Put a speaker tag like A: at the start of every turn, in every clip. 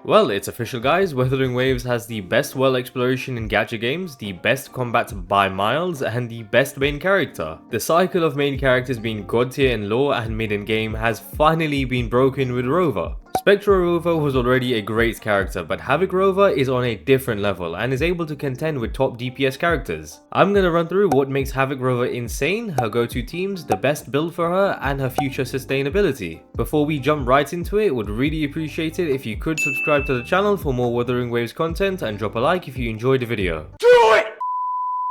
A: Well, it's official guys, WutheringWaves has the best world exploration in Gacha games, the best combat by miles, and the best main character. The cycle of main characters being god tier in lore and mid in game has finally been broken with Rover. Spectral Rover was already a great character, but Havoc Rover is on a different level and is able to contend with top DPS characters. I'm gonna run through what makes Havoc Rover insane, her go-to teams, the best build for her, and her future sustainability. Before we jump right into it, would really appreciate it if you could subscribe to the channel for more WutheringWaves content and drop a like if you enjoyed the video.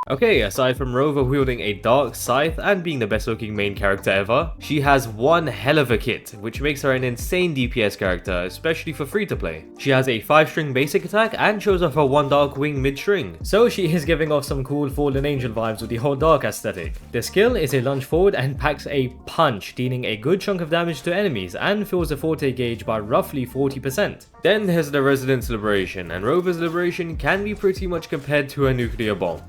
A: Okay, aside from Rover wielding a dark scythe and being the best looking main character ever, she has one hell of a kit, which makes her an insane DPS character, especially for free to play. She has a 5-string basic attack and shows off her 1 dark wing mid-string, so she is giving off some cool fallen angel vibes with the whole dark aesthetic. The skill is a lunge forward and packs a punch, dealing a good chunk of damage to enemies and fills the Forte gauge by roughly 40%. Then there's the Residence Liberation, and Rover's Liberation can be pretty much compared to a nuclear bomb.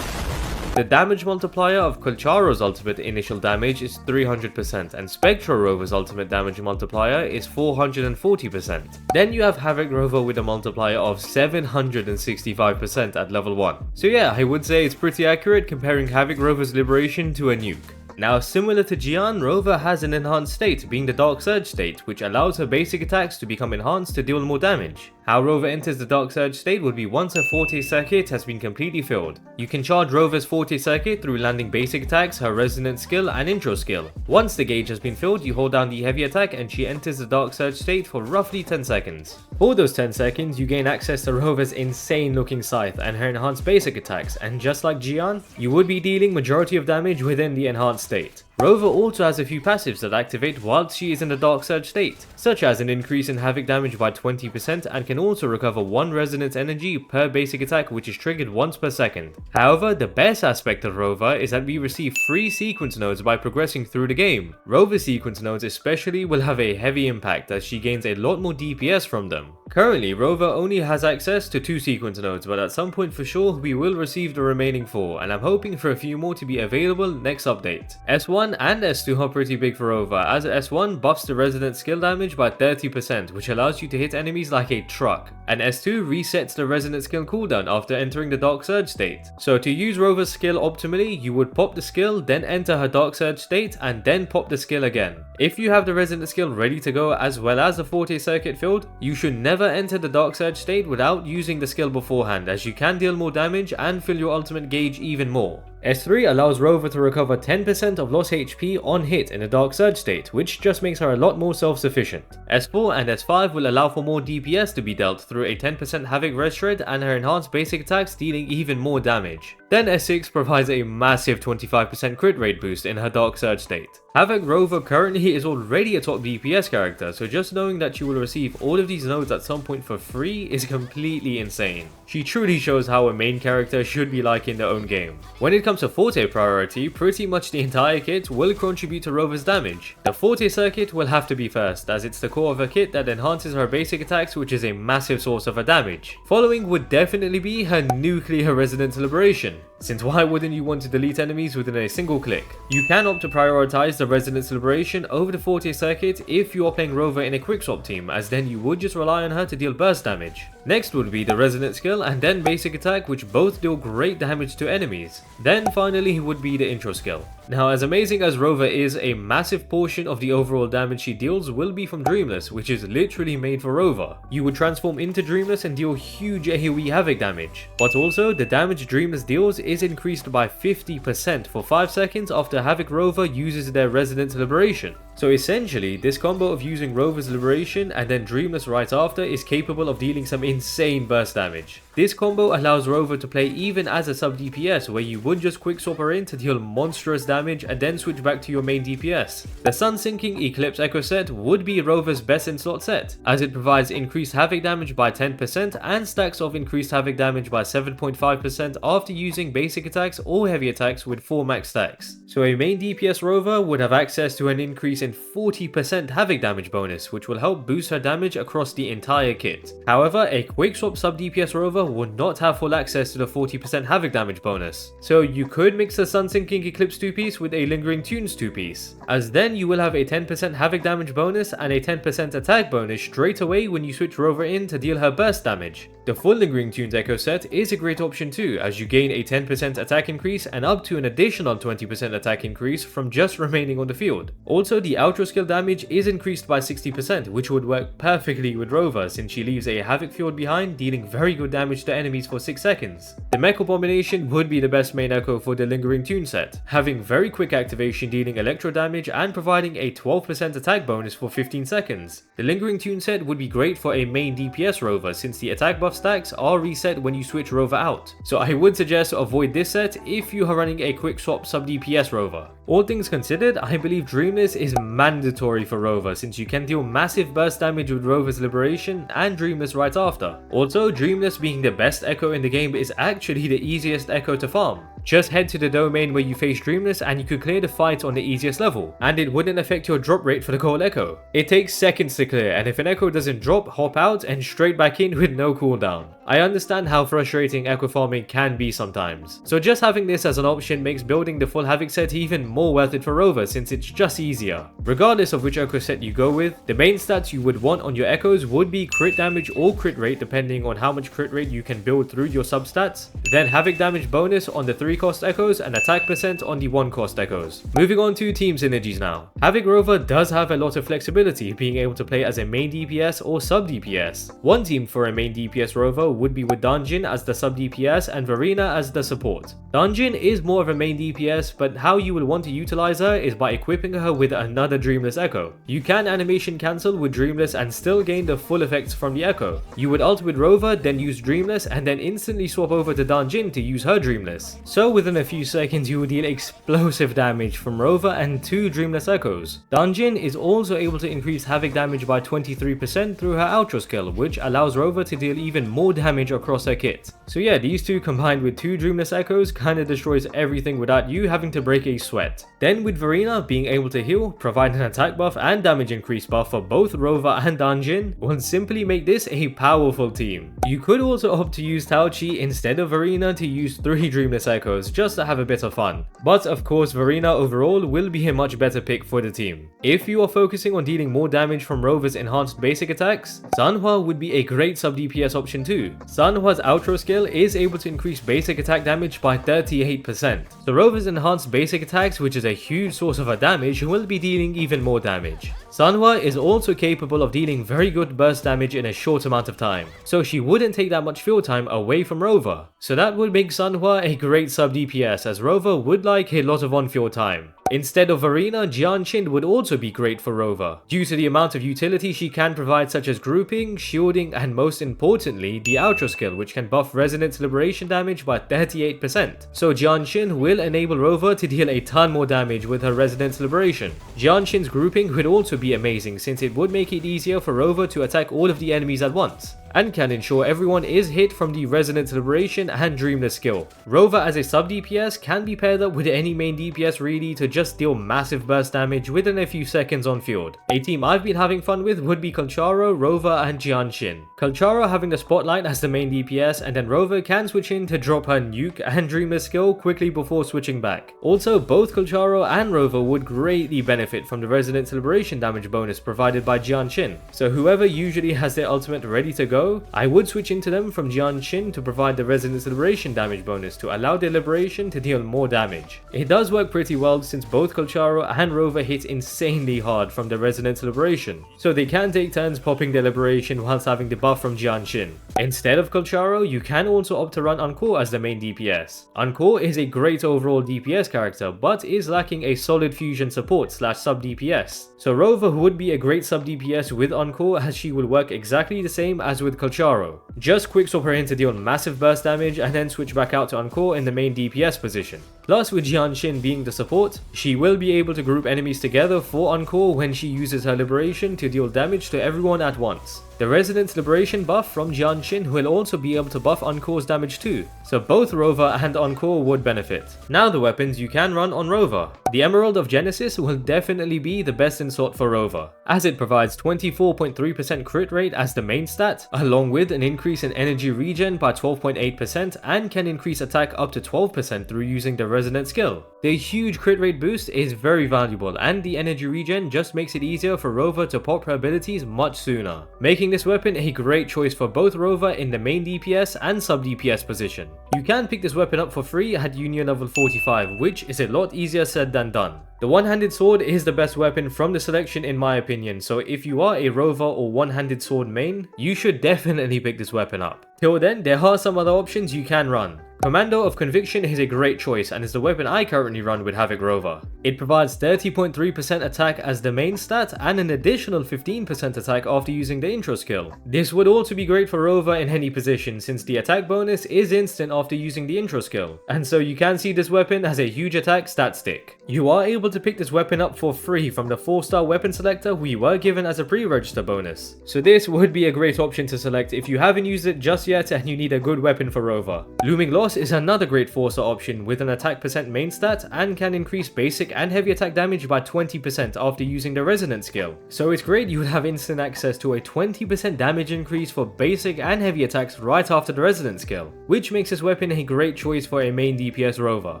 A: The damage multiplier of Calcharo's ultimate initial damage is 300% and Spectral Rover's ultimate damage multiplier is 440%. Then you have Havoc Rover with a multiplier of 765% at level 1. So yeah, I would say it's pretty accurate comparing Havoc Rover's Liberation to a nuke. Now, similar to Jiyan, Rover has an enhanced state, being the Dark Surge state, which allows her basic attacks to become enhanced to deal more damage. How Rover enters the Dark Surge state would be once her Forte circuit has been completely filled. You can charge Rover's Forte circuit through landing basic attacks, her resonance skill, and intro skill. Once the gauge has been filled, you hold down the heavy attack and she enters the Dark Surge state for roughly 10 seconds. For those 10 seconds, you gain access to Rover's insane looking scythe and her enhanced basic attacks, and just like Jiyan, you would be dealing majority of damage within the enhanced state. Rover also has a few passives that activate whilst she is in the Dark Surge state, such as an increase in Havoc damage by 20% and can also recover 1 resonance energy per basic attack, which is triggered once per second. However, the best aspect of Rover is that we receive free sequence nodes by progressing through the game. Rover sequence nodes especially will have a heavy impact as she gains a lot more DPS from them. Currently, Rover only has access to 2 sequence nodes, but at some point for sure we will receive the remaining 4, and I'm hoping for a few more to be available next update. S1 and S2 are pretty big for Rover, as S1 buffs the resonant skill damage by 30%, which allows you to hit enemies like a truck, and S2 resets the resonant skill cooldown after entering the Dark Surge state. So to use Rover's skill optimally, you would pop the skill, then enter her Dark Surge state, and then pop the skill again. If you have the resonant skill ready to go as well as the Forte circuit filled, you should never enter the Dark Surge state without using the skill beforehand, as you can deal more damage and fill your ultimate gauge even more. S3 allows Rover to recover 10% of lost HP on hit in the Dark Surge state, which just makes her a lot more self-sufficient. S4 and S5 will allow for more DPS to be dealt through a 10% Havoc Res Shred and her enhanced basic attacks dealing even more damage. Then S6 provides a massive 25% crit rate boost in her Dark Surge state. Havoc Rover currently is already a top DPS character, so just knowing that she will receive all of these nodes at some point for free is completely insane. She truly shows how a main character should be like in their own game. When it comes to Forte Priority, pretty much the entire kit will contribute to Rover's damage. The Forte circuit will have to be first, as it's the core of her kit that enhances her basic attacks, which is a massive source of her damage. Following would definitely be her Nuclear Resonance Liberation, since why wouldn't you want to delete enemies within a single click? You can opt to prioritize the Resonance Liberation over the Forte circuit if you are playing Rover in a quick swap team, as then you would just rely on her to deal burst damage. Next would be the Resonance skill and then basic attack, which both deal great damage to enemies. Then finally would be the intro skill. Now, as amazing as Rover is, a massive portion of the overall damage she deals will be from Dreamless, which is literally made for Rover. You would transform into Dreamless and deal huge AoE Havoc damage. But also, the damage Dreamless deals is increased by 50% for 5 seconds after Havoc Rover uses their Resonance Liberation. So essentially, this combo of using Rover's Liberation and then Dreamless right after is capable of dealing some insane burst damage. This combo allows Rover to play even as a sub DPS, where you would just quick swap her in to deal monstrous damage and then switch back to your main DPS. The Sun Sinking Eclipse Echo set would be Rover's best in slot set, as it provides increased Havoc damage by 10% and stacks off increased Havoc damage by 7.5% after using basic attacks or heavy attacks with 4 max stacks. So a main DPS Rover would have access to an increase in in 40% Havoc damage bonus, which will help boost her damage across the entire kit. However, a quick swap sub DPS Rover would not have full access to the 40% Havoc damage bonus, so you could mix the Sun Sinking Eclipse 2-piece with a Lingering Tunes 2-piece, as then you will have a 10% Havoc damage bonus and a 10% attack bonus straight away when you switch Rover in to deal her burst damage. The full Lingering Tunes Echo set is a great option too, as you gain a 10% attack increase and up to an additional 20% attack increase from just remaining on the field. Also, the outro skill damage is increased by 60%, which would work perfectly with Rover since she leaves a Havoc field behind, dealing very good damage to enemies for 6 seconds. The Mech Abomination would be the best main echo for the Lingering Tune set, having very quick activation dealing electro damage and providing a 12% attack bonus for 15 seconds. The Lingering Tune set would be great for a main DPS Rover since the attack buff stacks are reset when you switch Rover out, so I would suggest to avoid this set if you are running a quick swap sub DPS Rover. All things considered, I believe Dreamless is mandatory for Rover since you can deal massive burst damage with Rover's Liberation and Dreamless right after. Also, Dreamless being the best echo in the game is actually the easiest echo to farm. Just head to the domain where you face Dreamless and you could clear the fight on the easiest level, and it wouldn't affect your drop rate for the gold echo. It takes seconds to clear, and if an echo doesn't drop, hop out and straight back in with no cooldown. I understand how frustrating echo farming can be sometimes, so just having this as an option makes building the full Havoc set even more worth it for Rover since it's just easier. Regardless of which echo set you go with, the main stats you would want on your echoes would be crit damage or crit rate depending on how much crit rate you can build through your substats, then Havoc damage bonus on the 3-cost echoes and attack percent on the 1-cost echoes. Moving on to team synergies now. Havoc Rover does have a lot of flexibility, being able to play as a main DPS or sub DPS. One team for a main DPS Rover would be with Danjin as the sub DPS and Verina as the support. Danjin is more of a main DPS, but how you will want to utilize her is by equipping her with another Dreamless echo. You can animation cancel with Dreamless and still gain the full effects from the echo. You would ult with Rover, then use Dreamless, and then instantly swap over to Danjin to use her Dreamless. So within a few seconds you will deal explosive damage from Rover and 2 Dreamless echoes. Danjin is also able to increase Havoc damage by 23% through her outro skill, which allows Rover to deal even more damage across her kit. So yeah, these two combined with 2 Dreamless echoes kinda destroys everything without you having to break a sweat. Then with Verina being able to heal, provide an attack buff and damage increase buff for both Rover and Danjin will simply make this a powerful team. You could also opt to use Taoqi instead of Verina to use 3 Dreamless echoes just to have a bit of fun. But of course Verina overall will be a much better pick for the team. If you are focusing on dealing more damage from Rover's enhanced basic attacks, Sanhua would be a great sub DPS option too. Sanhua's outro skill is able to increase basic attack damage by 38%. So Rover's enhanced basic attacks, which is a huge source of her damage, will be dealing even more damage. Sanhua is also capable of dealing very good burst damage in a short amount of time, so she wouldn't take that much field time away from Rover. So that would make Sanhua a great sub DPS, as Rover would like a lot of on-field time. Instead of Verina, Jianxin would also be great for Rover, due to the amount of utility she can provide, such as grouping, shielding, and most importantly, the outro skill, which can buff Resonance Liberation damage by 38%. So Jianxin will enable Rover to deal a ton more damage with her Resonance Liberation. Jianxin's grouping would also be amazing since it would make it easier for Rover to attack all of the enemies at once, and can ensure everyone is hit from the Resonance Liberation and Dreamless skill. Rover as a sub DPS can be paired up with any main DPS really to just deal massive burst damage within a few seconds on field. A team I've been having fun with would be Calcharo, Rover and Jianxin. Calcharo having the spotlight as the main DPS, and then Rover can switch in to drop her nuke and Dreamless skill quickly before switching back. Also, both Calcharo and Rover would greatly benefit from the Resonance Liberation damage bonus provided by Jianxin. So whoever usually has their ultimate ready to go, I would switch into them from Jianxin to provide the Resonance Liberation damage bonus to allow their Liberation to deal more damage. It does work pretty well since both Calcharo and Rover hit insanely hard from the Resonance Liberation, so they can take turns popping their Liberation whilst having the buff from Jianxin. Instead of Calcharo, you can also opt to run Encore as the main DPS. Encore is a great overall DPS character, but is lacking a solid fusion support / sub DPS. So Rover would be a great sub DPS with Encore, as she will work exactly the same as with Calcharo. Just quickswap her in to deal massive burst damage and then switch back out to Encore in the main DPS position. Plus, with Jianxin being the support, she will be able to group enemies together for Encore when she uses her liberation to deal damage to everyone at once. The Resonance Liberation buff from Jianxin will also be able to buff Encore's damage too, so both Rover and Encore would benefit. Now the weapons you can run on Rover. The Emerald of Genesis will definitely be the best in slot for Rover, as it provides 24.3% crit rate as the main stat, along with an increase in energy regen by 12.8% and can increase attack up to 12% through using the Resonance skill. The huge crit rate boost is very valuable, and the energy regen just makes it easier for Rover to pop her abilities much sooner, making this weapon a great choice for both Rover in the main DPS and sub DPS position. You can pick this weapon up for free at Union level 45, which is a lot easier said than done. The one-handed sword is the best weapon from the selection in my opinion, so if you are a Rover or one-handed sword main, you should definitely pick this weapon up. Till then, there are some other options you can run. Commando of Conviction is a great choice and is the weapon I currently run with Havoc Rover. It provides 30.3% attack as the main stat and an additional 15% attack after using the intro skill. This would also be great for Rover in any position since the attack bonus is instant after using the intro skill, and so you can see this weapon as a huge attack stat stick. You are able to pick this weapon up for free from the 4-star weapon selector we were given as a pre-register bonus, so this would be a great option to select if you haven't used it just yet and you need a good weapon for Rover. Looming Loss is another great 4-star option with an attack percent main stat and can increase basic and heavy attack damage by 20% after using the Resonance skill. So it's great you would have instant access to a 20% damage increase for basic and heavy attacks right after the Resonance skill, which makes this weapon a great choice for a main DPS Rover.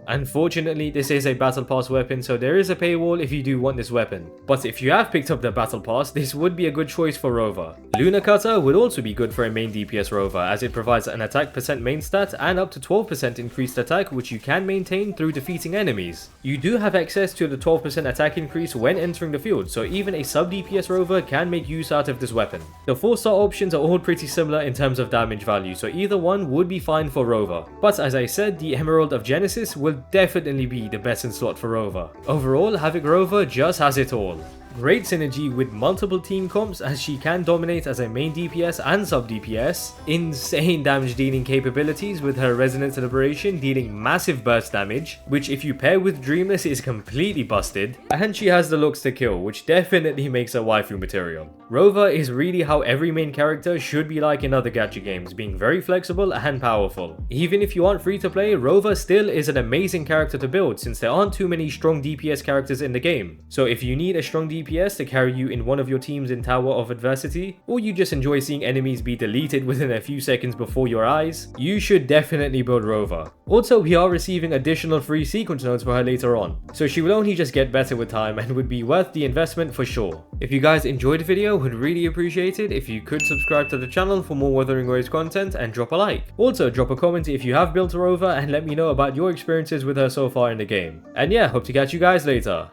A: Unfortunately, this is a battle pass weapon, so there is a paywall if you do want this weapon, but if you have picked up the battle pass, this would be a good choice for Rover. Lunar Cutter would also be good for a main DPS Rover as it provides an attack percent main stat and up to 12% increased attack, which you can maintain through defeating enemies. You do have access to the 12% attack increase when entering the field, so even a sub DPS Rover can make use out of this weapon. The 4-star options are all pretty similar in terms of damage value, so either one would be fine for Rover. But as I said, the Emerald of Genesis will definitely be the best in slot for Rover. Overall, Havoc Rover just has it all. Great synergy with multiple team comps as she can dominate as a main DPS and sub DPS, insane damage dealing capabilities with her Resonance Liberation dealing massive burst damage, which if you pair with Dreamless is completely busted, and she has the looks to kill, which definitely makes her waifu material. Rover is really how every main character should be like in other gacha games, being very flexible and powerful. Even if you aren't free to play, Rover still is an amazing character to build since there aren't too many strong DPS characters in the game. So if you need a strong DPS to carry you in one of your teams in Tower of Adversity, or you just enjoy seeing enemies be deleted within a few seconds before your eyes, you should definitely build Rover. Also, we are receiving additional free sequence nodes for her later on, so she will only just get better with time and would be worth the investment for sure. If you guys enjoyed the video, would really appreciate it if you could subscribe to the channel for more WutheringWaves content and drop a like. Also, drop a comment if you have built a Rover and let me know about your experiences with her so far in the game. And yeah, hope to catch you guys later.